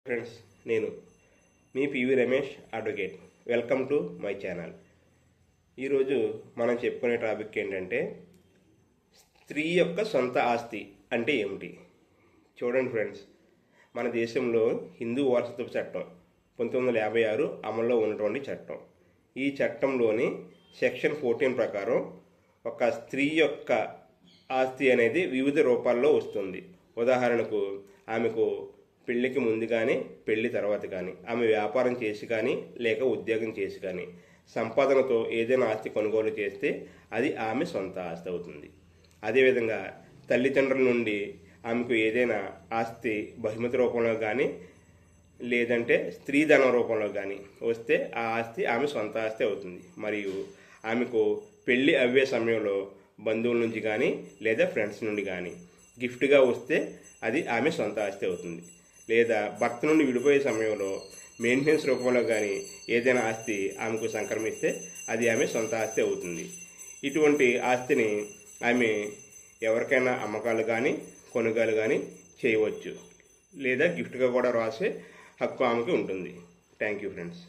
Friends, నేను మీ PV Ramesh advocate. Welcome to my channel. ఈరోజు మనం చెప్పుకునే టాపిక్ ఏంటంటే స్త్రీ యొక్క సొంత ఆస్తి అంటే ఏమిటి. చూడండి ఫ్రెండ్స్, మన దేశంలో హిందూ వారసత్వ చట్టం 1956 అమల్లో ఉన్నటువంటి చట్టం. ఈ చట్టంలోని సెక్షన్ 14 ప్రకారం ఒక స్త్రీ యొక్క ఆస్తి అనేది వివిధ రూపాల్లో వస్తుంది. ఉదాహరణకు, ఆమెకు పెళ్లికి ముందు కానీ పెళ్లి తర్వాత కానీ, ఆమె వ్యాపారం చేసి కానీ లేక ఉద్యోగం చేసి కానీ సంపాదనతో ఏదైనా ఆస్తి కొనుగోలు చేస్తే అది ఆమె సొంత ఆస్తి అవుతుంది. అదేవిధంగా తల్లిదండ్రుల నుండి ఆమెకు ఏదైనా ఆస్తి బహుమతి రూపంలో కానీ లేదంటే స్త్రీధనం రూపంలో కానీ వస్తే ఆ ఆస్తి ఆమె సొంత ఆస్తి అవుతుంది. మరియు ఆమెకు పెళ్ళి అవ్వే సమయంలో బంధువుల నుంచి కానీ లేదా ఫ్రెండ్స్ నుండి కానీ గిఫ్ట్గా వస్తే అది ఆమె సొంత ఆస్తి అవుతుంది. లేదా భర్త నుండి విడిపోయే సమయంలో మెయింటెనెన్స్ రూపంలో కానీ ఏదైనా ఆస్తి ఆమెకు సంక్రమిస్తే అది ఆమె సొంత ఆస్తి అవుతుంది. ఇటువంటి ఆస్తిని ఆమె ఎవరికైనా అమ్మకాలు కానీ కొనుగోలు కానీ చేయవచ్చు, లేదా గిఫ్ట్గా కూడా రాసే హక్కు ఆమెకి ఉంటుంది. Thank you friends.